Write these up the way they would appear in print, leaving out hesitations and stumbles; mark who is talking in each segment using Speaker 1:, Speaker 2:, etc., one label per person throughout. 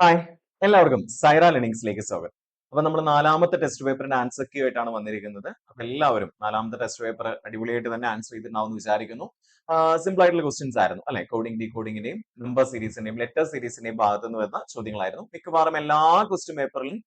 Speaker 1: Hi, എല്ലാവർക്കും സൈറ ലേണിംഗ്സിലേക്ക് സ്വാഗതം. അപ്പൊ നമ്മൾ നാലാമത്തെ ടെസ്റ്റ് പേപ്പറിന്റെ ആൻസർ കീ ആയിട്ടാണ് വന്നിരിക്കുന്നത്. അപ്പൊ എല്ലാവരും നാലാമത്തെ ടെസ്റ്റ് പേപ്പർ അടിപൊളിയായിട്ട് തന്നെ ആൻസർ ചെയ്തിട്ടുണ്ടാവും വിചാരിക്കുന്നു. സിമ്പിൾ ആയിട്ടുള്ള ക്വസ്റ്റ്യൻസ് ആയിരുന്നു അല്ലെ? കോഡിംഗ് ഡീകോഡിംഗിന്റെയും നമ്പർ സീരീസിന്റെയും ലെറ്റർ സീരീസിന്റെയും ഭാഗത്ത് നിന്ന് വരുന്ന ചോദ്യങ്ങളായിരുന്നു. മിക്കവാറും എല്ലാ ക്വസ്റ്റ്യൻ പേപ്പറിലും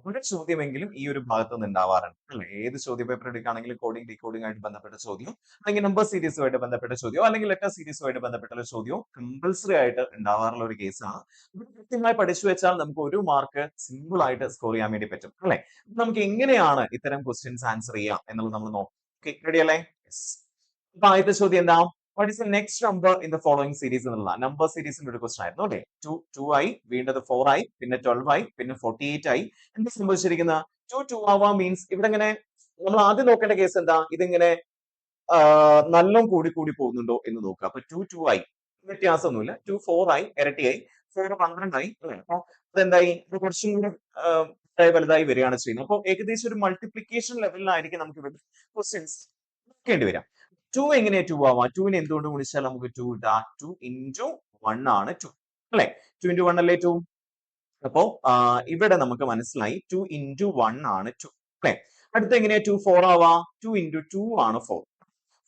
Speaker 1: ഒരു ചോദ്യമെങ്കിലും ഈ ഒരു ഭാഗത്ത് നിന്ന് ഉണ്ടാവാറുണ്ട് അല്ലെ? ഏത് ചോദ്യ പേപ്പർ എടുക്കുകയാണെങ്കിലും കോഡിംഗ് ഡീകോഡിംഗ് ആയിട്ട് ബന്ധപ്പെട്ട ചോദ്യം, അല്ലെങ്കിൽ നമ്പർ സീരീസുമായിട്ട് ബന്ധപ്പെട്ട ചോദ്യം, അല്ലെങ്കിൽ ലെറ്റർ സീരീസുമായിട്ട് ബന്ധപ്പെട്ട ചോദ്യവും കമ്പൽസറി ആയിട്ട് ഉണ്ടാവാറുള്ള ഒരു കേസാണ്. ഇത് കൃത്യമായി പഠിച്ചു വെച്ചാൽ നമുക്ക് ഒരു മാർക്ക് സിമ്പിൾ ആയിട്ട് സ്കോർ ചെയ്യാൻ വേണ്ടി പറ്റും അല്ലെ? നമുക്ക് എങ്ങനെയാണ് ഇത്തരം ക്വസ്റ്റ്യൻസ് ആൻസർ ചെയ്യാം എന്നുള്ളത് നമ്മൾ നോക്കാം. റെഡി അല്ലേ? അപ്പൊ ആദ്യത്തെ ചോദ്യം എന്താ? What is the next number in the following series എന്നുള്ള നമ്പർ സീരീസിന്റെ ഒരു ക്വസ്റ്റൻ ആയിരുന്നു അല്ലെ? 2 ആയി, വീണ്ടും 4 ആയി, പിന്നെ 12 ആയി, പിന്നെ 48 ആയി. എന്താ സംഭവിച്ചിരിക്കുന്ന? 2 ആവാ മീൻസ് ഇവിടെ ഇങ്ങനെ നമ്മൾ ആദ്യം നോക്കേണ്ട കേസ് എന്താ? ഇതിങ്ങനെ നല്ലോണം കൂടി കൂടി പോകുന്നുണ്ടോ എന്ന് നോക്കുക. അപ്പൊ 2 ആയി, വ്യത്യാസമൊന്നുമില്ല. 2 4 ആയി, ഇരട്ടിയായി. 4 12 ആയി അല്ലെ? അപ്പൊ അതെന്തായി? ഇത് കുറച്ചും കൂടെ വലുതായി വരികയാണ് ചെയ്യുന്നത്. അപ്പോൾ ഏകദേശം ഒരു മൾട്ടിപ്ലിക്കേഷൻ ലെവലിലായിരിക്കും നമുക്ക് ഇവിടെ ക്വസ്റ്റ്യൻസ് നോക്കേണ്ടി വരാം. 2 എങ്ങനെയാ 2 ആവാം? 2നെ എന്തുകൊണ്ട് ഗുണിച്ചാൽ നമുക്ക് 2 ഇടാം? 2 into 1 ആണ് 2 അല്ലെ? 2 into 1 അല്ലേ 2? അപ്പോ ഇവിടെ നമുക്ക് മനസ്സിലായി 2 into 1 ആണ് 2 അല്ലെ? അടുത്ത എങ്ങനെയാ 2 4 ആവാ? 2 into 2 ആണ് 4.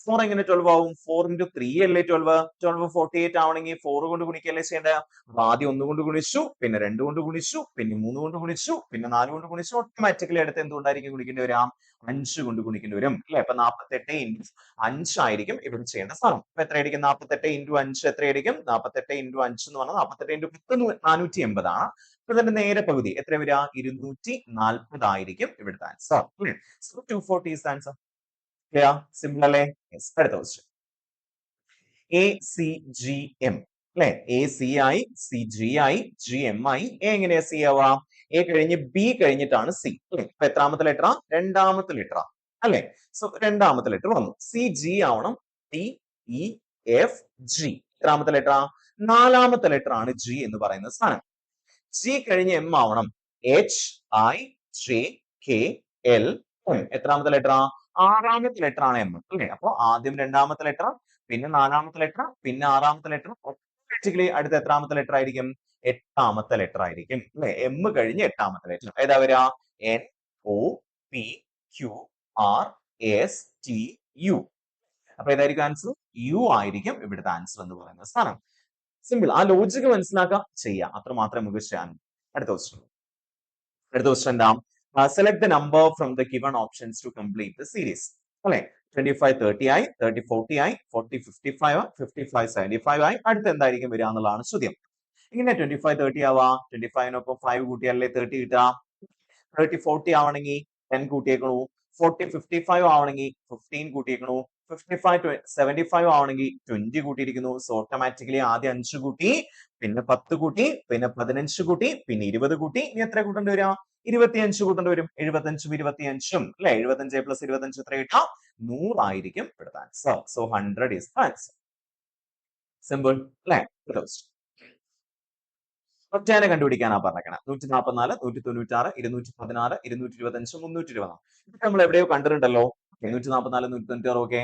Speaker 1: 4 എങ്ങനെ 12 ആവും? 4 into 3 അല്ലേ 12? 12 48 ആവണമെങ്കിൽ 4 കൊണ്ട് ഗുണിക്കല്ലേ ചെയ്യേണ്ടത്? അപ്പൊ ആദ്യം 1 കൊണ്ട് ഗുണിച്ചു, പിന്നെ 2 കൊണ്ട് ഗുണിച്ചു, പിന്നെ 3 കൊണ്ട് ഗുണിച്ചു, പിന്നെ 4 കൊണ്ട് ഗുണിച്ചു. ഓട്ടോമാറ്റിക്കലി അടുത്ത് എന്തുകൊണ്ടായിരിക്കും ഗുണിക്കേണ്ടി വരാം? 5 കൊണ്ട് ഗുണിക്കേണ്ടി വരും അല്ലെ? അപ്പൊ 48 into 5 ആയിരിക്കും ഇവിടെ ചെയ്യേണ്ട സാധനം. അപ്പൊ എത്രയായിരിക്കും? 48 into 5 എത്രയായിരിക്കും? 48 into 5 എന്ന് പറഞ്ഞാൽ 48 into 10 480 ആണ്. അപ്പൊ ഇതിന്റെ നേരെ പകുതി എത്ര വരിക? 240 ആയിരിക്കും ഇവിടുത്തെ answer. So 240 is the answer. Clear? Simple അല്ലേ? യെസ്. അടുത്ത question. A C G M അല്ലെ? എ സി ആയി, സി ജി ആയി, ജി എം ആയി. എ എങ്ങനെയാ സി ആവാം? എ കഴിഞ്ഞ് ബി കഴിഞ്ഞിട്ടാണ് സി അല്ലെ? അപ്പൊ എത്രാമത്തെ ലെറ്ററാ? രണ്ടാമത്തെ ലെറ്ററാ അല്ലെ? സോ രണ്ടാമത്തെ ലെറ്റർ വന്നു. സി ജി ആവണം. T E F G. എത്രാമത്തെ ലെറ്ററാ? നാലാമത്തെ ലെറ്റർ ആണ് ജി എന്ന് പറയുന്ന സാധനം. ജി കഴിഞ്ഞ് എം ആവണം. H I J K L M. എത്രാമത്തെ ലെറ്ററാ? ആറാമത്തെ ലെറ്റർ ആണ് എം അല്ലെ? അപ്പൊ ആദ്യം രണ്ടാമത്തെ ലെറ്റർ, പിന്നെ നാലാമത്തെ ലെറ്റർ, പിന്നെ ആറാമത്തെ ലെറ്റർ. ഓട്ടോമാറ്റിക്കലി അടുത്ത എത്രാമത്തെ ലെറ്റർ ആയിരിക്കും? എട്ടാമത്തെ ലെറ്റർ ആയിരിക്കും അല്ലെ? എം കഴിഞ്ഞ് എട്ടാമത്തെ ലെറ്റർ ഏതാ വരിക? N O P Q R S T U. അപ്പൊ ഏതായിരിക്കും ആൻസർ? യു ആയിരിക്കും ഇവിടുത്തെ ആൻസർ എന്ന് പറയുന്ന സാധനം. സിമ്പിൾ. ആ ലോജിക് മനസ്സിലാക്കുക, ചെയ്യാം, അത്ര മാത്രമേ നമുക്ക് ചെയ്യാൻ. അടുത്ത ക്വസ്റ്റ്യൻ. അടുത്ത ക്വസ്റ്റ്യൻ എന്താ? Select the number from the given options to complete the series അല്ലെ? 25 30 ആയി, 30 40 ആയി, 40 55 55 75 ആയി. അടുത്ത് എന്തായിരിക്കും വരിക എന്നുള്ളതാണ് ചോദ്യം. ഇങ്ങനെ 25 30 ആവാ? 25നൊപ്പം 5 കൂട്ടിയാലേ 30 കിട്ടുക. 30 40 ആവണമെങ്കിൽ 10 കൂട്ടിയേക്കണു. 40 55 ആവണമെങ്കിൽ 15 കൂട്ടിയേക്കണു. 55 75 ആവണമെങ്കിൽ 20 കൂട്ടിയിരിക്കുന്നു. സോ ഓട്ടോമാറ്റിക്കലി ആദ്യം 5 കൂട്ടി, പിന്നെ 10 കൂട്ടി, പിന്നെ 15 കൂട്ടി, പിന്നെ 20 കൂട്ടി. ഇനി എത്ര കൂട്ടേണ്ടി വരിക? 25 കൂട്ടേണ്ടി വരും. 75ഉം 25ഉം അല്ലെ? 75 പ്ലസ് 25 എത്ര കിട്ടാം? 100 ആയിരിക്കും ഇവിടുത്തെ answer. So 100 is the answer. Simple അല്ലെ? ഒറ്റയാനെ കണ്ടുപിടിക്കാനാ പറഞ്ഞേക്കണം. 144, 196, 216, 225, 320. ഇതൊക്കെ നമ്മൾ എവിടെയോ കണ്ടിട്ടുണ്ടല്ലോ. 144, 196 ഒക്കെ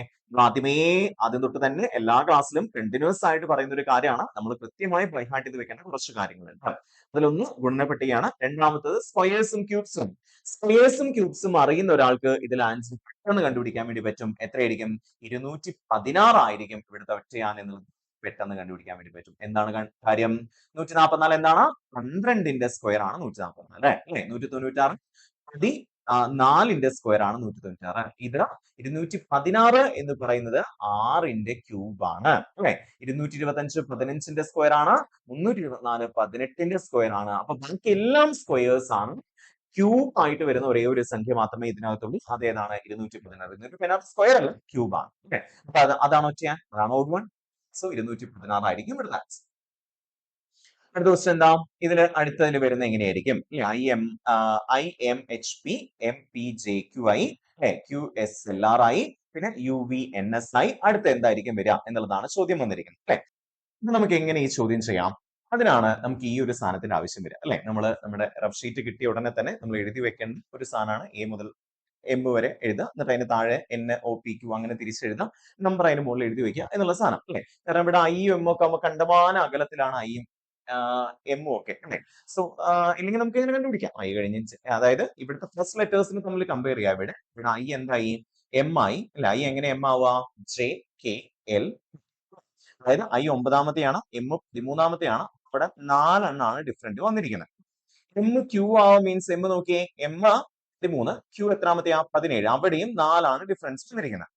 Speaker 1: ആദ്യം തൊട്ട് തന്നെ എല്ലാ ക്ലാസ്സിലും കണ്ടിന്യൂസ് ആയിട്ട് പറയുന്ന ഒരു കാര്യമാണ്. നമ്മൾ കൃത്യമായി ബൈ ഹാർട്ട് ചെയ്ത് വെക്കേണ്ട കുറച്ച് കാര്യങ്ങളുണ്ട്. അതിലൊന്ന് ഗുണനപ്പട്ടികയാണ്. രണ്ടാമത്തത് സ്ക്വയേഴ്സും ക്യൂബ്സും. സ്ക്വയേഴ്സും ക്യൂബ്സും അറിയുന്ന ഒരാൾക്ക് ഇതിൽ ആൻസർ പെട്ടെന്ന് കണ്ടുപിടിക്കാൻ വേണ്ടി പറ്റും. എത്രയായിരിക്കും? 216 ആയിരിക്കും ഇവിടുത്തെ ഒറ്റയാൻ എന്നുള്ളത് പെട്ടെന്ന് കണ്ടുപിടിക്കാൻ വേണ്ടി പറ്റും. എന്താണ് കാര്യം? 144 എന്താണ്? 12ന്റെ സ്ക്വയർ ആണ് 144 അല്ലെ? 196 4ന്റെ സ്ക്വയർ ആണ് 196. ഇത് 216 എന്ന് പറയുന്നത് 6ന്റെ ക്യൂബ് ആണ് അല്ലെ? 225 15ന്റെ സ്ക്വയർ ആണ്. 324 18ന്റെ സ്ക്വയർ ആണ്. അപ്പൊ ബാക്കി എല്ലാം സ്ക്വയേഴ്സ് ആണ്. ക്യൂബ് ആയിട്ട് വരുന്ന ഒരേ ഒരു സംഖ്യ മാത്രമേ ഇതിനകത്തുള്ളൂ. അതേതാണ്? 216. 216 സ്ക്വയർ അല്ല, ക്യൂബ് ആണ്. അപ്പൊ അതാണ് ഒറ്റയാൻ, അതാണ് ഓഡ് വൺ. സോ 216 ആയിരിക്കും ഇവിടുത്തെ ആൻസർ. അടുത്ത ക്വസ്റ്റ്യൻ എന്താ? ഇതില് അടുത്തതിൽ വരുന്ന എങ്ങനെയായിരിക്കും? I M H P M P J Q I Q S L R I പിന്നെ U V N S I. അടുത്ത എന്തായിരിക്കും വരിക എന്നുള്ളതാണ് ചോദ്യം വന്നിരിക്കുന്നത് അല്ലെ? ഇത് നമുക്ക് എങ്ങനെ ഈ ചോദ്യം ചെയ്യാം? അതിനാണ് നമുക്ക് ഈ ഒരു സാധനത്തിന്റെ ആവശ്യം വരിക അല്ലെ? നമ്മുടെ റഫ് ഷീറ്റ് കിട്ടിയ ഉടനെ തന്നെ നമ്മൾ എഴുതി വെക്കേണ്ട ഒരു സാധനമാണ് എ മുതൽ എം വരെ എഴുതുക. എന്നിട്ട് അതിന് താഴെ എൻ ഒ പി ക്യു അങ്ങനെ തിരിച്ചെഴുതാം. നമ്പർ അതിന് മുകളിൽ എഴുതി വെക്കുക എന്നുള്ള സാധനം അല്ലെ? കാരണം ഇവിടെ ഐയും എം ഒക്കെ ആകുമ്പോൾ കണ്ടമാന അകലത്തിലാണ് ഐയും എമ്മും ഒക്കെ അല്ലെ. സോ ഇല്ലെങ്കിൽ നമുക്ക് ഇങ്ങനെ കണ്ടുപിടിക്കാം ഐ കഴിഞ്ഞ് അതായത് ഇവിടുത്തെ ഫസ്റ്റ് ലെറ്റേഴ്സിന് തമ്മിൽ കമ്പയർ ചെയ്യാം. ഇവിടെ ഐ എന്തായി എം ആയി അല്ലെ. ഐ എങ്ങനെ എം ആവുക ജെ കെ എൽ, അതായത് ഐ 9ാമത്തെയാണ് എം 13ാമത്തെയാണ്. ഇവിടെ 4 ഡിഫറെന്റ് വന്നിരിക്കുന്നത്. എം ക്യൂ ആവാ മീൻസ് എം നോക്കിയേ എം 13 ക്യൂ എത്രാമത്തെയാ 17. അവിടെയും 4 ഡിഫറൻസ് വന്നിരിക്കുന്നത്.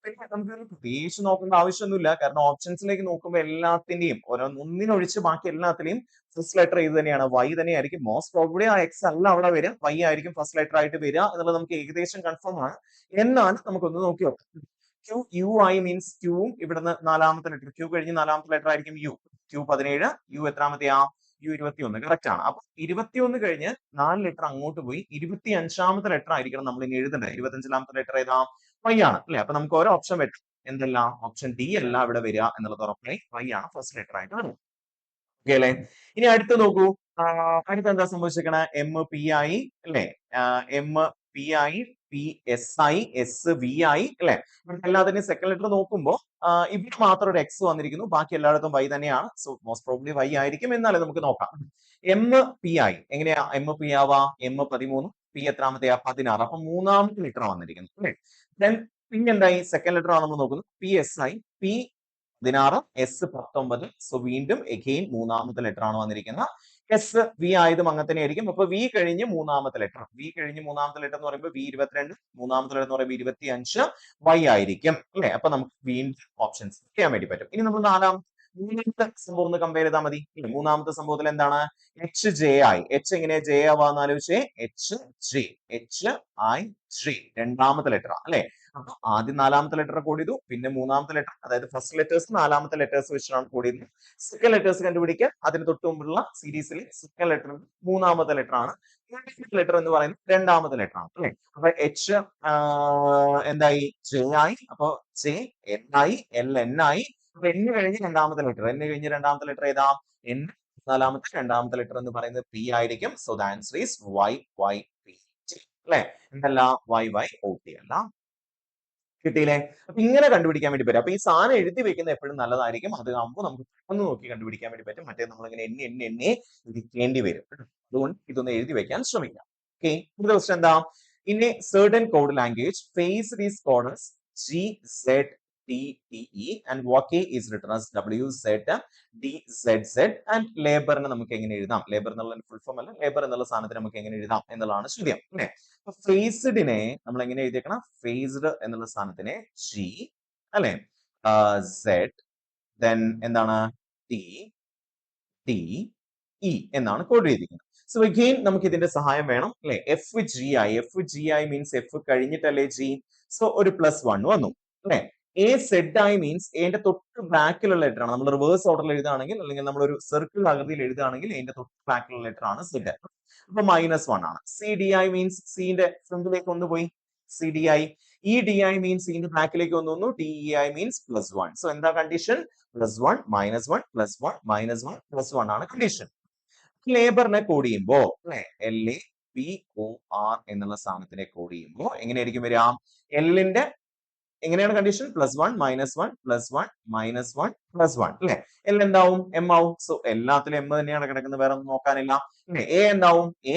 Speaker 1: പിന്നെ നമുക്ക് പ്രത്യേകിച്ച് നോക്കേണ്ട ആവശ്യമൊന്നുമില്ല, കാരണം ഓപ്ഷൻസിലേക്ക് നോക്കുമ്പോൾ എല്ലാത്തിന്റെയും ഒന്നിനൊഴിച്ച് ബാക്കി എല്ലാത്തിലെയും ഫസ്റ്റ് ലെറ്റർ ഇത് തന്നെയാണ്, വൈ തന്നെയായിരിക്കും. മോസ്റ്റ് പ്രോബബ്ലി ആ എക്സ് അല്ല അവിടെ വരിക, വൈ ആയിരിക്കും ഫസ്റ്റ് ലെറ്റർ ആയിട്ട് വരിക എന്നുള്ളത് നമുക്ക് ഏകദേശം കൺഫേം ആണ്. എന്നാൽ നമുക്കൊന്ന് നോക്കി നോക്കാം. ക്യൂ യു ആയി മീൻസ് ക്യൂവും ഇവിടുന്ന് 4ാമത്തെ ലെറ്റർ, ക്യൂ കഴിഞ്ഞ് 4ാമത്തെ ലെറ്റർ ആയിരിക്കും യു. ക്യൂ 17, യു എത്രാമത്തെയാ യു 21. കറക്റ്റ് ആണ്. അപ്പൊ 21 കഴിഞ്ഞ് 4 ലെറ്റർ അങ്ങോട്ട് പോയി 25ാമത്തെ ലെറ്റർ ആയിരിക്കണം നമ്മൾ ഇനി എഴുതേണ്ടത്. 25ാമത്തെ ലെറ്റർ ഏതാ വൈ ആണ് അല്ലെ. അപ്പൊ നമുക്ക് ഓരോ ഓപ്ഷൻ പറ്റും. എന്തല്ല ഓപ്ഷൻ ഡി അല്ല ഇവിടെ വരിക എന്നുള്ളത് ഉറപ്പായി, വൈ ആണ് ഫസ്റ്റ് ലെറ്റർ ആയിട്ട് വരുന്നത്. ഓക്കെ അല്ലെ. ഇനി അടുത്ത് നോക്കൂ, അടുത്ത് എന്താ സംഭവിച്ചിരിക്കണ എം പി ആയി അല്ലെ, എം പി ആയി, പി എസ് ആയി, എസ് വി ആയി അല്ലെ. എല്ലാത്തിന്റെയും സെക്കൻഡ് ലെറ്റർ നോക്കുമ്പോൾ ഇവിടെ മാത്രം ഒരു എക്സ് വന്നിരിക്കുന്നു, ബാക്കി എല്ലായിടത്തും വൈ തന്നെയാണ്. സോ മോസ്റ്റ് പ്രോബ്ലി വൈ ആയിരിക്കും. എന്നാലും നമുക്ക് നോക്കാം. എം പി ആയി എങ്ങനെയാ എം പി ആവാ എം 13, പി എത്രാമത്തെയാ 16. അപ്പൊ 3ാമത്തെ ലെറ്റർ വന്നിരിക്കുന്നു അല്ലെ. ദെൻ പിന്നെ എന്തായി സെക്കൻഡ് ലെറ്റർ ആണ് നമ്മൾ നോക്കുന്നത്. പി എസ് ആയി, പി 16, എസ് 19. സോ വീണ്ടും എഗെയിൻ 3ാമത്തെ ലെറ്റർ ആണ് വന്നിരിക്കുന്നത്. എസ് വി ആയതും അങ്ങനെ തന്നെ ആയിരിക്കും. അപ്പൊ വി കഴിഞ്ഞ് 3ാമത്തെ ലെറ്റർ, വി കഴിഞ്ഞ് 3ാമത്തെ ലെറ്റർ എന്ന് പറയുമ്പോൾ വി 22, 3ാമത്തെ ലെറ്റർ എന്ന് പറയുമ്പോൾ 25 വൈ ആയിരിക്കും അല്ലെ. അപ്പൊ നമുക്ക് വീണ്ടും ഓപ്ഷൻസ് ചെയ്യാൻ വേണ്ടി പറ്റും. ഇനി നമ്മൾ മൂന്നാമത്തെ സംഭവം ഒന്ന് കമ്പയർ ചെയ്താൽ മതി. 3ാമത്തെ സംഭവത്തിൽ എന്താണ് എച്ച് ജെ ആയി. എച്ച് എങ്ങനെയാ ജെ ആവാന്ന് ആലോചിച്ചേ. H J, H I J 2ാമത്തെ ലെറ്റർ അല്ലെ. അപ്പൊ ആദ്യം 4ാമത്തെ ലെറ്റർ കോഡ് ചെയ്തു, പിന്നെ 3ാമത്തെ ലെറ്റർ, അതായത് ഫസ്റ്റ് ലെറ്റേഴ്സ് 4ാമത്തെ ലെറ്റേഴ്സ് വെച്ചിട്ടാണ് കോഡ് ചെയ്യുന്നത്. സെക്കൻഡ് ലെറ്റേഴ്സ് കണ്ടുപിടിക്കുക. അതിന് തൊട്ട് മുമ്പുള്ള സീരീസിൽ സെക്കൻഡ് ലെറ്റർ 3ാമത്തെ ലെറ്റർ ആണ്, ലെറ്റർ എന്ന് പറയുന്നത് 2ാമത്തെ ലെറ്റർ ആണ് അല്ലെ. അപ്പൊ എച്ച് എന്തായി ജെ ആയി, അപ്പൊ ജെ എൻ ആയി, എൽ എൻ ആയി. അപ്പൊ എൻ കഴിഞ്ഞ് 2ാമത്തെ ലെറ്റർ, എൻ കഴിഞ്ഞ് 2ാമത്തെ ലെറ്റർ ഏതാ എൻ, 4ാമത്തെ 2ാമത്തെ ലെറ്റർ എന്ന് പറയുന്നത് പി ആയിരിക്കും. So the answer is Y Y P T അല്ലെ. എന്തല്ല വൈ വൈ ഒ ടി അല്ല. കിട്ടിയില്ലേ. അപ്പൊ ഇങ്ങനെ കണ്ടുപിടിക്കാൻ വേണ്ടി പറ്റും. അപ്പൊ ഈ സാധനം എഴുതി വെക്കുന്നത് എപ്പോഴും നല്ലതായിരിക്കും. അത് ആകുമ്പോൾ നമുക്ക് ഒന്ന് നോക്കി കണ്ടുപിടിക്കാൻ വേണ്ടി പറ്റും. മറ്റേ നമ്മളിങ്ങനെ എണ്ണി ഇരിക്കേണ്ടി വരും. അതുകൊണ്ട് ഇതൊന്ന് എഴുതി വെക്കാൻ ശ്രമിക്കാം. ഓക്കെ, ക്വസ്റ്റൻ എന്താ, in a certain code language face these codes G Z T T E and walk is written as W Z D Z Z and ലേബറിനെ നമുക്ക് എങ്ങനെ എഴുതാം. ലേബർ എന്നുള്ള ഫുൾ ഫോം അല്ല, ലേബർ എന്നുള്ള സാധനത്തിന് നമുക്ക് എങ്ങനെ എഴുതാം എന്നുള്ളതാണ് ചോദ്യം അല്ലെ. അപ്പൊ ഫേസ്ഡിനെ നമ്മൾ എങ്ങനെ എഴുതിയേക്കണം, ഫേസ്ഡ് എന്നുള്ള സാധനത്തിനെ ജി അല്ലെ, സെഡ്, ദെൻ എന്താണ് ടി ടി ഇ എന്നാണ് കോഡ് ചെയ്തിരിക്കുന്നത്. സോ അഗെയിൻ നമുക്ക് ഇതിന്റെ സഹായം വേണം അല്ലെ. എഫ് ജി ആയി, എഫ് ജി ആയി മീൻസ് എഫ് കഴിഞ്ഞിട്ടല്ലേ ജി. സോ ഒരു +1 വന്നു അല്ലെ. എ സെഡ് ആയി മീൻസ് എന്റെ തൊട്ട് ബാക്കിലുള്ള ലെറ്റർ ആണ്. നമ്മൾ റിവേഴ്സ് ഓർഡറിൽ എഴുതുകയാണെങ്കിൽ, അല്ലെങ്കിൽ നമ്മൾ ഒരു സർക്കിൾ ആകൃതിയിൽ എഴുതുകയാണെങ്കിൽ എന്റെ തൊട്ട് ബാക്കിലുള്ള ലെറ്റർ ആണ് സെഡ്. അപ്പൊ -1 ആണ്. സി ഡി ഐ മീൻസ് സിന്റെ ഫ്രണ്ടിലേക്ക് ഒന്ന് പോയി, C D I. E D I means സിന്റെ ബാക്കിലേക്ക് ഒന്ന് വന്നു, D E I means +1. So എന്താ കണ്ടീഷൻ, +1 -1 +1 -1 +1 ആണ് കണ്ടീഷൻ. ലേബറിനെ കോഡ് ചെയ്യുമ്പോ അല്ലെ, L A P O R എന്നുള്ള സാധനത്തിനെ കോഡ് ചെയ്യുമ്പോ എങ്ങനെയായിരിക്കും വരിക, എല്ലിന്റെ എങ്ങനെയാണ് കണ്ടീഷൻ, +1 -1 +1 -1 +1 അല്ലെ. എൽ എന്താവും എം ആവും. സോ എല്ലാത്തിലും എം തന്നെയാണ് കിടക്കുന്നത്, വേറെ ഒന്നും നോക്കാനില്ല. എ എന്താവും, എ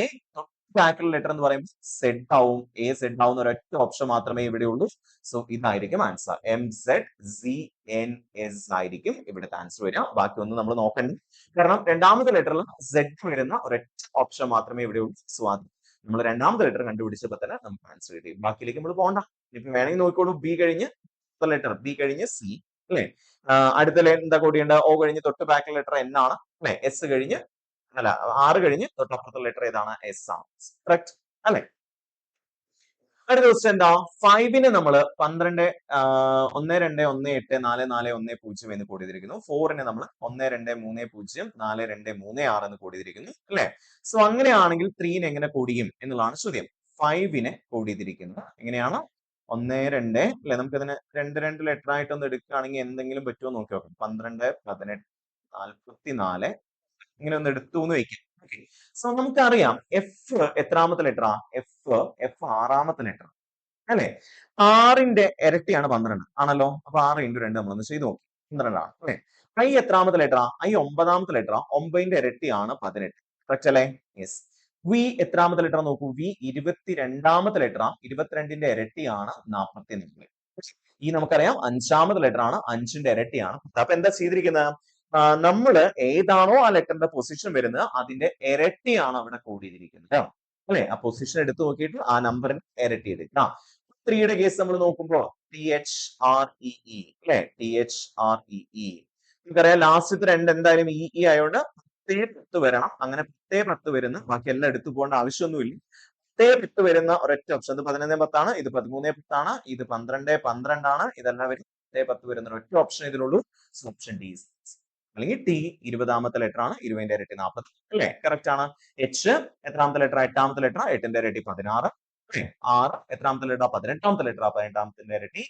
Speaker 1: ബാക്കിലുള്ള ലെറ്റർ എന്ന് പറയുമ്പോൾ സെഡ് ആവും. എ സെഡ് ആവുന്ന ഒരൊറ്റ ഓപ്ഷൻ മാത്രമേ ഇവിടെ ഉള്ളൂ. സോ ഇതായിരിക്കും answer, M Z C N S ആയിരിക്കും ഇവിടുത്തെ ആൻസർ വരിക. ബാക്കി ഒന്നും നമ്മൾ നോക്കണ്ട, കാരണം 2ാമത്തെ ലെറ്ററിൽ സെഡ് വരുന്ന ഒരൊറ്റ ഓപ്ഷൻ മാത്രമേ ഇവിടെ ഉള്ളൂ. സോ അത് നമ്മൾ 2ാമത്തെ ലെറ്റർ കണ്ടുപിടിച്ചപ്പോൾ തന്നെ നമുക്ക് ആൻസർ കിട്ടി. ബാക്കിയിലേക്ക് നമ്മൾ പോകണ്ട. ഇപ്പൊ വേണമെങ്കിൽ നോക്കിക്കോളൂ, ബി കഴിഞ്ഞ് ലെറ്റർ ബി കഴിഞ്ഞ് സി അല്ലെ. അടുത്ത എന്താ കോഡ് ചെയ്യേണ്ടത്, ഒ കഴിഞ്ഞ് തൊട്ട് ബാക്കിൽ ലെറ്റർ എൻ ആണ് അല്ലെ. എസ് കഴിഞ്ഞ് അല്ല 6 കഴിഞ്ഞ് തൊട്ടപ്പുറത്തുള്ള ലെറ്റർ ഏതാണ്, എസ് ആണ്. കറക്റ്റ് അല്ലെ. അടുത്ത ക്വസ്റ്റ്യൻ എന്താ, 5നെ നമ്മൾ 12 1 2 1 8 4 4 1 0 എന്ന് കോഡ് ചെയ്തിരിക്കുന്നു. 4നെ നമ്മൾ 1 2 3 0 4 2 3 6 എന്ന് കോഡ് ചെയ്തിരിക്കുന്നു അല്ലെ. സോ അങ്ങനെയാണെങ്കിൽ 3നെ എങ്ങനെ കോഡ് ചെയ്യും എന്നുള്ളതാണ് ചോദ്യം. 5നെ കോഡ് ചെയ്തിരിക്കുന്നത് എങ്ങനെയാണ്, 1 2 അല്ലെ. നമുക്ക് അതിന് 2 ലെറ്റർ ആയിട്ടൊന്ന് എടുക്കുകയാണെങ്കിൽ എന്തെങ്കിലും പറ്റുമോ നോക്കി നോക്കാം. 12 18 44 ഇങ്ങനെ ഒന്ന് എടുത്തു എന്ന് വെക്കാം. സോ നമുക്കറിയാം എഫ് എത്രാമത്തെ ലെറ്ററാ, എഫ് 6ാമത്തെ ലെറ്റർ അല്ലെ. 6ന്റെ ഇരട്ടിയാണ് 12 ആണല്ലോ. അപ്പൊ 6 × 2 നമ്മളൊന്ന് ചെയ്ത് നോക്കി, 12 ആണ് അല്ലെ. ഐ എത്രാമത്തെ ലെറ്ററാ? ഐ 9ാമത്തെ ലെറ്ററാ. 9ന്റെ ഇരട്ടിയാണ് 18. കറക്റ്റ് അല്ലേ? യെസ്. വി എത്രാമത്തെ ലെറ്റർ നോക്കൂ. വി 22ാമത്തെ ലെറ്ററാ. 22ന്റെ ഇരട്ടിയാണ് 44. ഈ നമുക്കറിയാം 5ാമത്തെ ലെറ്റർ ആണ്. 5ന്റെ ഇരട്ടിയാണ് 10. അപ്പൊ എന്താ ചെയ്തിരിക്കുന്നത്? നമ്മള് ഏതാണോ ആ ലെറ്ററിന്റെ പൊസിഷൻ വരുന്നത് അതിന്റെ ഇരട്ടിയാണ് അവിടെ കോഡ് ചെയ്തിരിക്കുന്നത്. അല്ലെ? ആ പൊസിഷൻ എടുത്തു നോക്കിയിട്ട് ആ നമ്പറിന് ഇരട്ടി എടുക്കാം. 3യുടെ കേസ് നമ്മൾ നോക്കുമ്പോൾ THREE അല്ലെ? THREE. നമുക്കറിയാം ലാസ്റ്റത്തെ രണ്ട് എന്തായാലും ഇ ആയതുകൊണ്ട് 10 വരണം. അങ്ങനെ 10 വരുന്ന ബാക്കി എല്ലാം എടുത്തു പോകേണ്ട ആവശ്യമൊന്നുമില്ല. 10 വരുന്ന ഒരൊറ്റ ഓപ്ഷൻ. ഇത് 11 10 ഇത് 13 10 ഇത് 12 12 ആണ്. ഇതെല്ലാം വരും 10 വരുന്ന ഒരൊറ്റ ഓപ്ഷൻ ഇതിലുള്ളൂ. ഓപ്ഷൻ ഡി അല്ലെങ്കിൽ ടി 20ാമത്തെ ലെറ്റർ ആണ്. 20ന്റെ ഇരട്ടി 40 അല്ലെ? കറക്റ്റ് ആണ്. എച്ച് എത്രാമത്തെ ലെറ്റർ? 8ാമത്തെ ലെറ്റർ. 8ന്റെ ഇരട്ടി 16. ആറ് എത്രാമത്തെ ലെറ്റർ? 18ാമത്തെ ലെറ്റർ. 18ാമത്തെ ഇരട്ടി.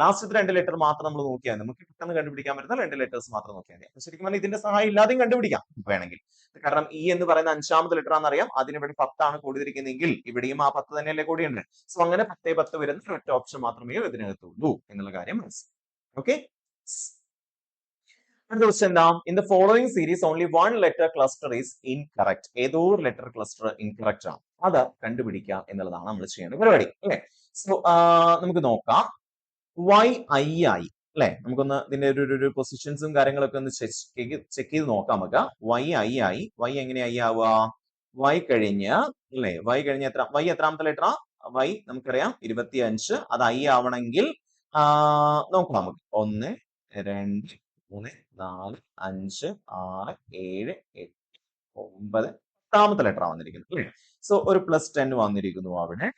Speaker 1: ലാസ്റ്റത്തെ രണ്ട് ലെറ്റർ മാത്രം നമ്മൾ നോക്കിയാൽ നമുക്ക് പെട്ടെന്ന് കണ്ടുപിടിക്കാൻ പറ്റുന്ന രണ്ട് ലെറ്റേഴ്സ് മാത്രം നോക്കിയാൽ മതി. ശരിക്കും പറഞ്ഞാൽ ഇതിന്റെ സഹായം ഇല്ലാതെയും കണ്ടുപിടിക്കാം വേണമെങ്കിൽ. കാരണം ഇ എന്ന് പറയുന്ന 5ാമത്തെ ലെറ്റർ ആണെന്നറിയാം. അതിനിവിടെ 10 ആണ് കൊടുത്തിരിക്കുന്നതെങ്കിൽ ഇവിടെയും ആ 10 തന്നെയല്ലേ കൂടിയുണ്ട്. സോ അങ്ങനെ 10 വരുന്ന ഒറ്റ ഓപ്ഷൻ മാത്രമേ ഇതിനകത്തുള്ളൂ എന്നുള്ള കാര്യം മനസ്സിലാവും. ഓക്കെ. അടുത്ത ക്വസ്റ്റ്യൻ എന്താ? In the following series only one letter cluster is incorrect. ഏതോ ഒരു ലെറ്റർ ക്ലസ്റ്റർ ഇൻകറക്റ്റ് ആണ്. അത് കണ്ടുപിടിക്കുക എന്നുള്ളതാണ് നമ്മൾ ചെയ്യേണ്ട പരിപാടി. അല്ലെ? സോ നമുക്ക് നോക്കാം. YII അല്ലെ? നമുക്കൊന്ന് ഇതിന്റെ ഒരു പൊസിഷൻസും കാര്യങ്ങളൊക്കെ ഒന്ന് ചെക്ക് ചെയ്ത് നോക്കാം നമുക്ക്. YII. Y എങ്ങനെ ഐ ആവുക? Y കഴിഞ്ഞ് അല്ലെ? Y കഴിഞ്ഞ് Y എത്രാമത്തെ ലെറ്ററാ? Y നമുക്കറിയാം 25. അത് I ആവണമെങ്കിൽ നോക്കാം നമുക്ക്. 1 2 3 4 5 6 7 8 9 10ാമത്തെ ലെറ്റർ വന്നിരിക്കുന്നത് അല്ലേ? സോ ഒരു +10 വന്നിരിക്കുന്നു അവിടെ.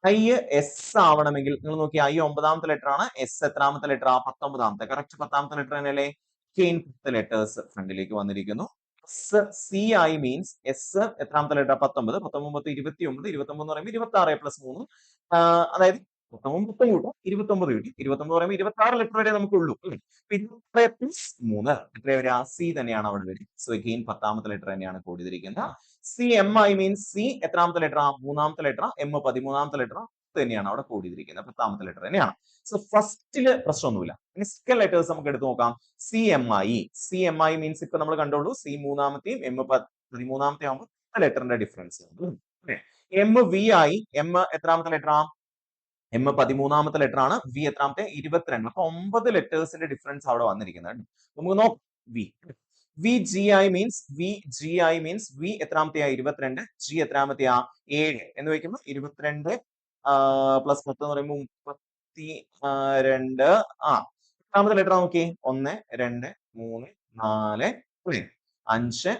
Speaker 1: ഐ എസ് ആവണമെങ്കിൽ നിങ്ങൾ നോക്കി. ഐ 9ാമത്തെ ലെറ്റർ ആണ്. എസ് എത്രാമത്തെ ലെറ്റർ? 19ാമത്തെ. കറക്റ്റ് 10ാമത്തെ ലെറ്റർ തന്നെയല്ലേ? 10 ലെറ്റേഴ്സ് ഫ്രണ്ടിലേക്ക് വന്നിരിക്കുന്നു. സി ഐ മീൻസ് എസ് എത്രാമത്തെ ലെറ്റർ? 19. 19 29. 29 എന്ന് പറയുമ്പോൾ 26 + 3. അതായത് 19 കൂട്ടാം 29 കിട്ടി. 29 പറയുമ്പോൾ 26 ലെറ്റർ വരെ നമുക്കുള്ളൂ. 26 + 3 എത്ര വരിക? സി തന്നെയാണ് അവിടെ വരിക. സോ അഗെയിൻ 10ാമത്തെ ലെറ്റർ തന്നെയാണ് കോഡ് ചെയ്തിരിക്കുന്നത്. C M I means C എത്രാമത്തെ ലെറ്റർ? 3ാമത്തെ ലെറ്റർ. എം 13ാമത്തെ ലെറ്റർ തന്നെയാണ് അവിടെ കോഡ് ചെയ്തിരിക്കുന്നത്. 10ാമത്തെ ലെറ്റർ തന്നെയാണ്. സോ ഫസ്റ്റില് പ്രശ്നമൊന്നുമില്ല. ഇനി സെക്കൻഡ് ലെറ്റേഴ്സ് നമുക്ക് എടുത്ത് നോക്കാം. C M I. C M I means ഇപ്പൊ നമ്മൾ കണ്ടോളൂ. സി 3ാമത്തെയും എം 13ാമത്തെ ആകുമ്പോൾ ലെറ്ററിന്റെ difference. M V I. M എത്രാമത്തെ ലെറ്റർ? എം 13ാമത്തെ ലെറ്റർ ആണ്. വി എത്രാമത്തെ? 22. അപ്പൊ 9 ലെറ്റേഴ്സിന്റെ ഡിഫറൻസ് അവിടെ വന്നിരിക്കുന്നത്. നമുക്ക് നോക്കാം. V V G I means V എത്രാമത്തെയാ? 22. ജി എത്രാമത്തെയാ? 7 എന്ന് വെക്കുമ്പോൾ 22 + 10 എന്ന് പറയുമ്പോൾ 32. എത്രാമത്തെ ലെറ്റർ നോക്കി? 1 2 3 4 5 6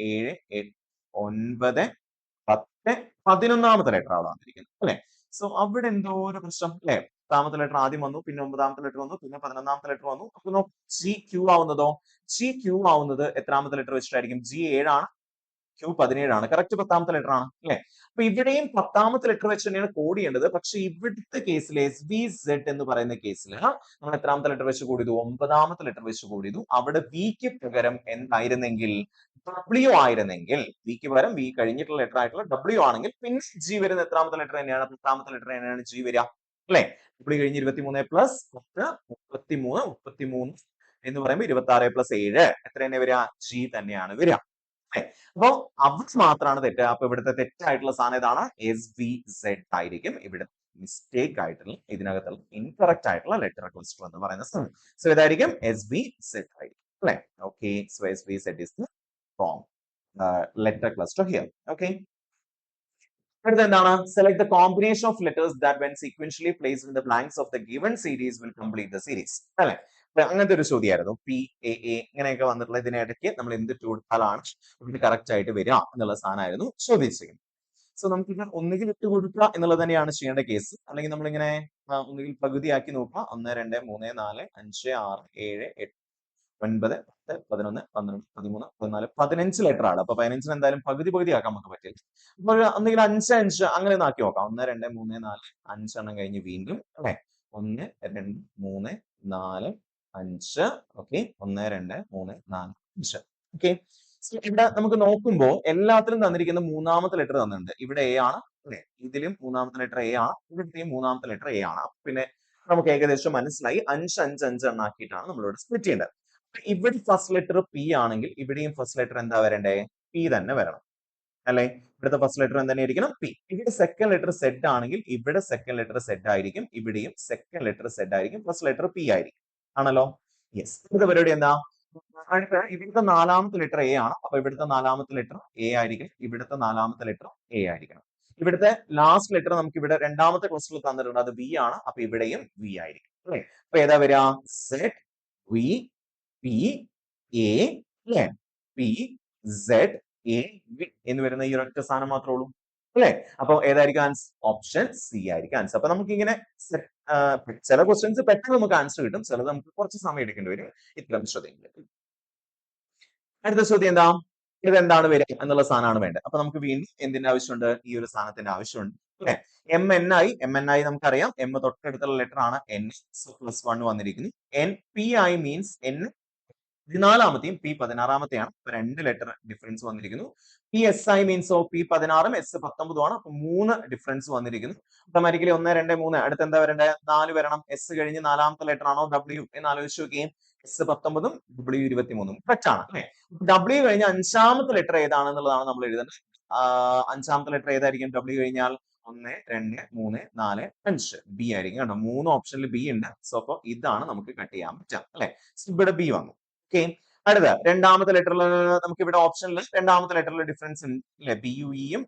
Speaker 1: 7 8 9 10 11ാമത്തെ ലെറ്റർ അവിടെ വന്നിരിക്കുന്നത് അല്ലെ? സോ അവിടെ എന്തോ ഒരു പ്രശ്നം അല്ലെ? 10ാമത്തെ ലെറ്റർ ആദ്യം വന്നു, പിന്നെ 9ാമത്തെ ലെറ്റർ വന്നു, പിന്നെ 11ാമത്തെ ലെറ്റർ വന്നു. അപ്പൊ ജി ക്യൂ ആവുന്നതോ? ജി ക്യൂ ആവുന്നത് എത്രാമത്തെ ലെറ്റർ വെച്ചിട്ടായിരിക്കും? ജി 7 ആണ്. ക്യൂ 17 ആണ്. കറക്റ്റ് 10ാമത്തെ ലെറ്റർ ആണ് അല്ലെ? അപ്പൊ ഇവിടെയും 10ാമത്തെ ലെറ്റർ വെച്ച് തന്നെയാണ് കോഡ് ചെയ്യേണ്ടത്. പക്ഷെ ഇവിടുത്തെ കേസിൽ SVZ എന്ന് പറയുന്ന കേസിൽ നമ്മൾ എത്രാമത്തെ ലെറ്റർ വെച്ച് കോഡ് ചെയ്തു? 9ാമത്തെ ലെറ്റർ വെച്ച് കോഡ് ചെയ്തു. അവിടെ വിക്ക് പകരം എന്തായിരുന്നെങ്കിൽ? W ആയിരുന്നെങ്കിൽ, വിക്ക് പകരം വി കഴിഞ്ഞിട്ടുള്ള ലെറ്റർ ആയിട്ടുള്ള W ആണെങ്കിൽ പിന്നെ ജി വരുന്ന എത്രാമത്തെ ലെറ്റർ തന്നെയാണ്? 10ാമത്തെ ലെറ്റർ തന്നെയാണ് ജി വരിക അല്ലെ? W കഴിഞ്ഞ് 23 + 10 33 എന്ന് പറയുമ്പോൾ 26 + 7 എത്ര തന്നെ വരിക? ജി തന്നെയാണ് വരിക. അപ്പൊ അവിടെ മാത്രമാണ് തെറ്റ്. അപ്പൊ ഇവിടുത്തെ തെറ്റായിട്ടുള്ള സാധനം ഏതാണ്? SVZ ആയിരിക്കും ഇവിടെ മിസ്റ്റേക്ക് ആയിട്ടുള്ള ഇതിനകത്തുള്ള ഇൻകറക്റ്റ് ആയിട്ടുള്ള ലെറ്റർ ക്ലസ്റ്റർ എന്ന് പറയുന്ന സാധനം. സോ ഇതായിരിക്കും SVZ ആയിരിക്കും അല്ലെ? Okay. So SVZ is the wrong letter cluster here. Okay. അടുത്ത എന്താണ്? Select the combination of letters that when sequentially placed in the blanks of the given series will complete the series അല്ലെ? അങ്ങനത്തെ ഒരു ചോദ്യമായിരുന്നു. PAA ഇങ്ങനെയൊക്കെ വന്നിട്ടുള്ള ഇതിനിടയ്ക്ക് നമ്മൾ എന്ത് കൊടുത്താലാണ് ഇതിന് കറക്റ്റ് ആയിട്ട് വരിക എന്നുള്ള സാധനമായിരുന്നു ചോദിച്ചിരിക്കുന്നത്. സോ നമുക്ക് ഇത് ഒന്നുകിൽ ഇട്ട് കൊടുക്കുക എന്നുള്ളത് തന്നെയാണ് ചെയ്യേണ്ട കേസ്. അല്ലെങ്കിൽ നമ്മളിങ്ങനെ ഒന്നുകിൽ പകുതിയാക്കി നോക്കുക. 1 2 3 4 5 6 7 8 9 10 11 12 13 14 15 ലെറ്റർ ആണ്. അപ്പൊ 15 എന്തായാലും പകുതി ആക്കാൻ നമുക്ക് പറ്റില്ല. അപ്പൊ ഒന്നുകിൽ 5 5 അങ്ങനെ ഒന്ന് ആക്കി നോക്കാം. 1 2 3 4 5 എണ്ണം കഴിഞ്ഞ് വീണ്ടും അല്ലെ? 1 2 3 4 5. ഓക്കെ. 1 2 3 4 5. ഓക്കെ. ഇവിടെ നമുക്ക് നോക്കുമ്പോൾ എല്ലാത്തിലും തന്നിരിക്കുന്ന 3ാമത്തെ ലെറ്റർ തന്നിട്ടുണ്ട്. ഇവിടെ എ ആണ് അല്ലെ? ഇതിലും 3ാമത്തെ ലെറ്റർ എ ആണ്. ഇവിടുത്തെയും 3ാമത്തെ ലെറ്റർ എ ആണ്. പിന്നെ നമുക്ക് ഏകദേശം മനസ്സിലായി 5 5 5 എണ്ണാക്കിയിട്ടാണ് നമ്മളിവിടെ സ്പ്ലിറ്റ് ചെയ്യേണ്ടത്. ഇവിടെ ഫസ്റ്റ് ലെറ്റർ പി ആണെങ്കിൽ ഇവിടെയും ഫസ്റ്റ് ലെറ്റർ എന്താ വരണ്ടേ? പി തന്നെ വരണം അല്ലെ? ഇവിടുത്തെ ഫസ്റ്റ് ലെറ്റർ എന്തായിരിക്കണം? പി. ഇവിടെ സെക്കൻഡ് ലെറ്റർ സെഡ് ആണെങ്കിൽ ഇവിടെ സെക്കൻഡ് ലെറ്റർ സെഡ് ആയിരിക്കും, ഇവിടെയും സെക്കൻഡ് ലെറ്റർ സെഡ് ആയിരിക്കും, ഫസ്റ്റ് ലെറ്റർ പി ആയിരിക്കും. ആണല്ലോ? യെസ്. ഇവിടുത്തെ പരിപാടി എന്താ? അടുത്ത ഇവിടുത്തെ നാലാമത്തെ ലെറ്റർ എ ആണ്. അപ്പൊ ഇവിടുത്തെ നാലാമത്തെ ലെറ്റർ എ ആയിരിക്കും, ഇവിടുത്തെ നാലാമത്തെ ലെറ്റർ എ ആയിരിക്കണം. ഇവിടുത്തെ ലാസ്റ്റ് ലെറ്റർ നമുക്ക് ഇവിടെ രണ്ടാമത്തെ ക്വസ്റ്റിൽ തന്നിട്ടുണ്ട്, അത് വി ആണ്. അപ്പൊ ഇവിടെയും വി ആയിരിക്കും അല്ലെ? അപ്പൊ ഏതാ വരിക? സെഡ് വി പി എ അല്ലെ? പി സെഡ് എ വി എന്ന് വരുന്ന ഈ ഒരൊറ്റ സാധനം മാത്രമേ ഉള്ളൂ അല്ലെ? അപ്പൊ ഏതായിരിക്കും ആൻസർ? ഓപ്ഷൻ സി ആയിരിക്കും ആൻസർ. അപ്പൊ നമുക്ക് ഇങ്ങനെ ചില ക്വസ്റ്റ്യൻസ് പെട്ടെന്ന് നമുക്ക് ആൻസർ കിട്ടും, ചിലത് നമുക്ക് കുറച്ച് സമയം എടുക്കേണ്ടി വരും. ഇത്തരം ചോദ്യങ്ങൾ. അടുത്ത ചോദ്യം എന്താ? ഇതെന്താണ് വരിക എന്നുള്ള സാധനമാണ് വേണ്ടത്. അപ്പൊ നമുക്ക് വീണ്ടും എന്തിന്റെ ആവശ്യമുണ്ട്? ഈ ഒരു സാധനത്തിന്റെ ആവശ്യമുണ്ട് അല്ലെ? എം എൻ ഐ നമുക്കറിയാം, എം തൊട്ടടുത്തുള്ള ലെറ്റർ ആണ് എൻ. പ്ലസ് 1 വന്നിരിക്കുന്നു. N P I means N 14ാമത്തെയും പി 16ാമത്തെയാണ്. അപ്പൊ 2 ലെറ്റർ ഡിഫറൻസ് വന്നിരിക്കുന്നു. പി എസ് ഐ മീൻസോ പി 16ഉം എസ് 19ഉം ആണ്. അപ്പൊ 3 ഡിഫറൻസ് വന്നിരിക്കുന്നു. ഓട്ടോമാറ്റിക്കലി 1 2 3 അടുത്ത് എന്താ വരണ്ടേ? 4 വരണം. എസ് കഴിഞ്ഞ് 4ാമത്തെ ലെറ്റർ ആണോ ഡബ്ല്യു എന്ന് ആലോചിച്ച് നോക്കുകയും. എസ് 19ഉം ഡബ്ല്യു 23ഉം കറക്റ്റ് ആണ് അല്ലെ? ഡബ്ല്യു കഴിഞ്ഞ 5ാമത്തെ ലെറ്റർ ഏതാണെന്നുള്ളതാണ് നമ്മൾ എഴുതേണ്ടത്. 5ാമത്തെ ലെറ്റർ ഏതായിരിക്കും? ഡബ്ല്യു കഴിഞ്ഞാൽ 1 2 3 4 5 ബി ആയിരിക്കും കേട്ടോ. 3 ഓപ്ഷനിൽ ബി ഉണ്ട്. സോ അപ്പൊ ഇതാണ് നമുക്ക് കട്ട് ചെയ്യാൻ പറ്റുക അല്ലെ? ഇവിടെ ബി വന്നു. ഓക്കെ. അടുത്ത രണ്ടാമത്തെ ലെറ്ററിൽ നമുക്ക് ഇവിടെ ഓപ്ഷനിൽ രണ്ടാമത്തെ ലെറ്ററിൽ ഡിഫറൻസ് ഉണ്ട് അല്ലെ? ബി യു ഇയും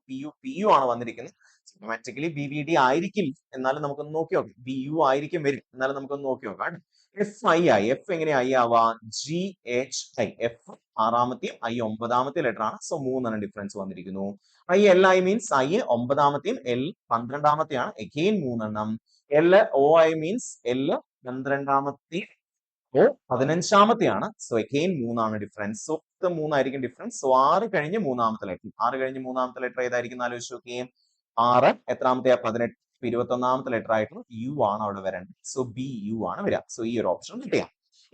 Speaker 1: പി യു ആണ് വന്നിരിക്കുന്നത്. സിസ്റ്റമാറ്റിക്കലി ബി വി ഡി ആയിരിക്കില്ല, എന്നാലും നമുക്കൊന്ന് നോക്കി നോക്കാം. ബി യു ആയിരിക്കും വരും, എന്നാലും നമുക്കൊന്ന് നോക്കി നോക്കാം. എഫ് ഐ ആയി. എഫ് എങ്ങനെ ഐ ആവാ? G H I. എഫ് 6ാമത്തെയും ഐ 9ാമത്തെ ലെറ്റർ ആണ്. സോ 3 ഡിഫറൻസ് വന്നിരിക്കുന്നു. I L I means I 9ാമത്തെയും എൽ 12ാമത്തെയാണ്. Again 3 L O I means L 12ാമത്തെയും ഓ 15ാമത്തെയാണ്. So again 3 difference. സോ 3 ആയിരിക്കും ഡിഫറൻസ്. സോ 6 കഴിഞ്ഞ് 3ാമത്തെ ലെറ്റർ. 6 കഴിഞ്ഞ് 3ാമത്തെ ലെറ്റർ ഏതായിരിക്കും ആലോചിച്ച് നോക്കിയേ. 6 എത്രാമത്തെയാ? 18. 21ാമത്തെ ലെറ്റർ ആയിട്ടുള്ള യു ആണ് അവിടെ വരേണ്ടത്. സോ ബി യു ആണ് വരിക. സോ ഈ ഒരു ഓപ്ഷൻ കിട്ടിയാ.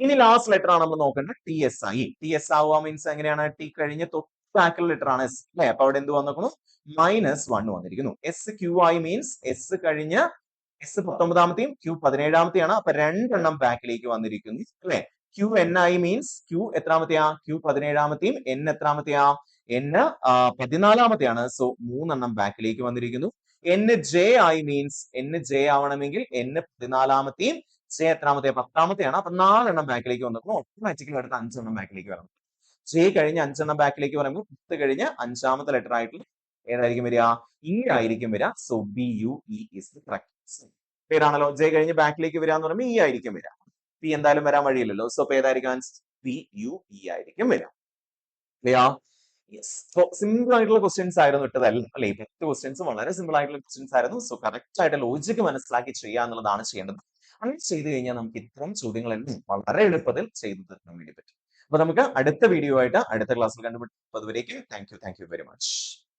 Speaker 1: ഇനി ലാസ്റ്റ് ലെറ്റർ ആണ് നമ്മൾ നോക്കേണ്ടത്. T S I. T S ആവുക മീൻസ് എങ്ങനെയാണ്? ടി കഴിഞ്ഞ് തൊട്ട് ബാക്കിലുള്ള ലെറ്റർ ആണ് എസ് അല്ലെ? അപ്പൊ അവിടെ എന്ത് വന്നിരിക്കുന്നു? -1 വന്നിരിക്കുന്നു. S Q I means S കഴിഞ്ഞ് എസ് 19ാമത്തെയും ക്യു 17ാമത്തെയാണ്. അപ്പൊ 2 ബാക്കിലേക്ക് വന്നിരിക്കുന്നു അല്ലെ? Q N I means Q എത്രാമത്തെയാ? ക്യു 17ാമത്തെയും എൻ എത്രാമത്തെയാ? എൻ 14ാമത്തെയാണ്. സോ 3 ബാക്കിലേക്ക് വന്നിരിക്കുന്നു. N J I means N J ആവണമെങ്കിൽ എൻ 14ാമത്തെയും ജെ എത്രാമത്തെ? 10ാമത്തെയാണ്. അപ്പൊ 4 ബാക്കിലേക്ക് വന്നിരിക്കുന്നു. ഓട്ടോമാറ്റിക്കലി അടുത്ത 5 ബാക്കിലേക്ക് വരണം. ജെ കഴിഞ്ഞ് 5 ബാക്കിലേക്ക് പറയുമ്പോൾ 10 കഴിഞ്ഞ് 5ാമത്തെ ലെറ്റർ ആയിട്ടുള്ള ഏതായിരിക്കും വരിക? ഇ ആയിരിക്കും വരിക. So B U E is the correct പേരാണല്ലോ. ജെ കഴിഞ്ഞ് ബാക്കിലേക്ക് വരിക എന്ന് പറയുമ്പോൾ ഇ ആയിരിക്കും വരിക. പി എന്തായാലും വരാൻ വഴിയില്ലല്ലോ. സോ അപ്പൊ ഏതായിരിക്കും ആൻസർ? പി യു ഇ ആയിരിക്കും വരിക. സിമ്പിൾ ആയിട്ടുള്ള ക്വസ്റ്റ്യൻസ് ആയിരുന്നു ഇട്ടതല്ല അല്ലെ? 10 ക്വസ്റ്റ്യൻസ് വളരെ സിമ്പിൾ ആയിട്ടുള്ള ക്വസ്റ്റ്യൻസ് ആയിരുന്നു. സോ കറക്റ്റ് ആയിട്ട് ലോജിക്ക് മനസ്സിലാക്കി ചെയ്യുക എന്നുള്ളതാണ് ചെയ്യേണ്ടത്. അങ്ങനെ ചെയ്തു കഴിഞ്ഞാൽ നമുക്ക് ഇത്തരം ചോദ്യങ്ങളെല്ലാം വളരെ എളുപ്പത്തിൽ ചെയ്തു തീർക്കാൻ വേണ്ടി പറ്റും. അപ്പൊ നമുക്ക് അടുത്ത വീഡിയോ ആയിട്ട് അടുത്ത ക്ലാസ്സിൽ കണ്ടുപിടിക്കും. അതുവരേക്കും താങ്ക് യു വെരി മച്ച്.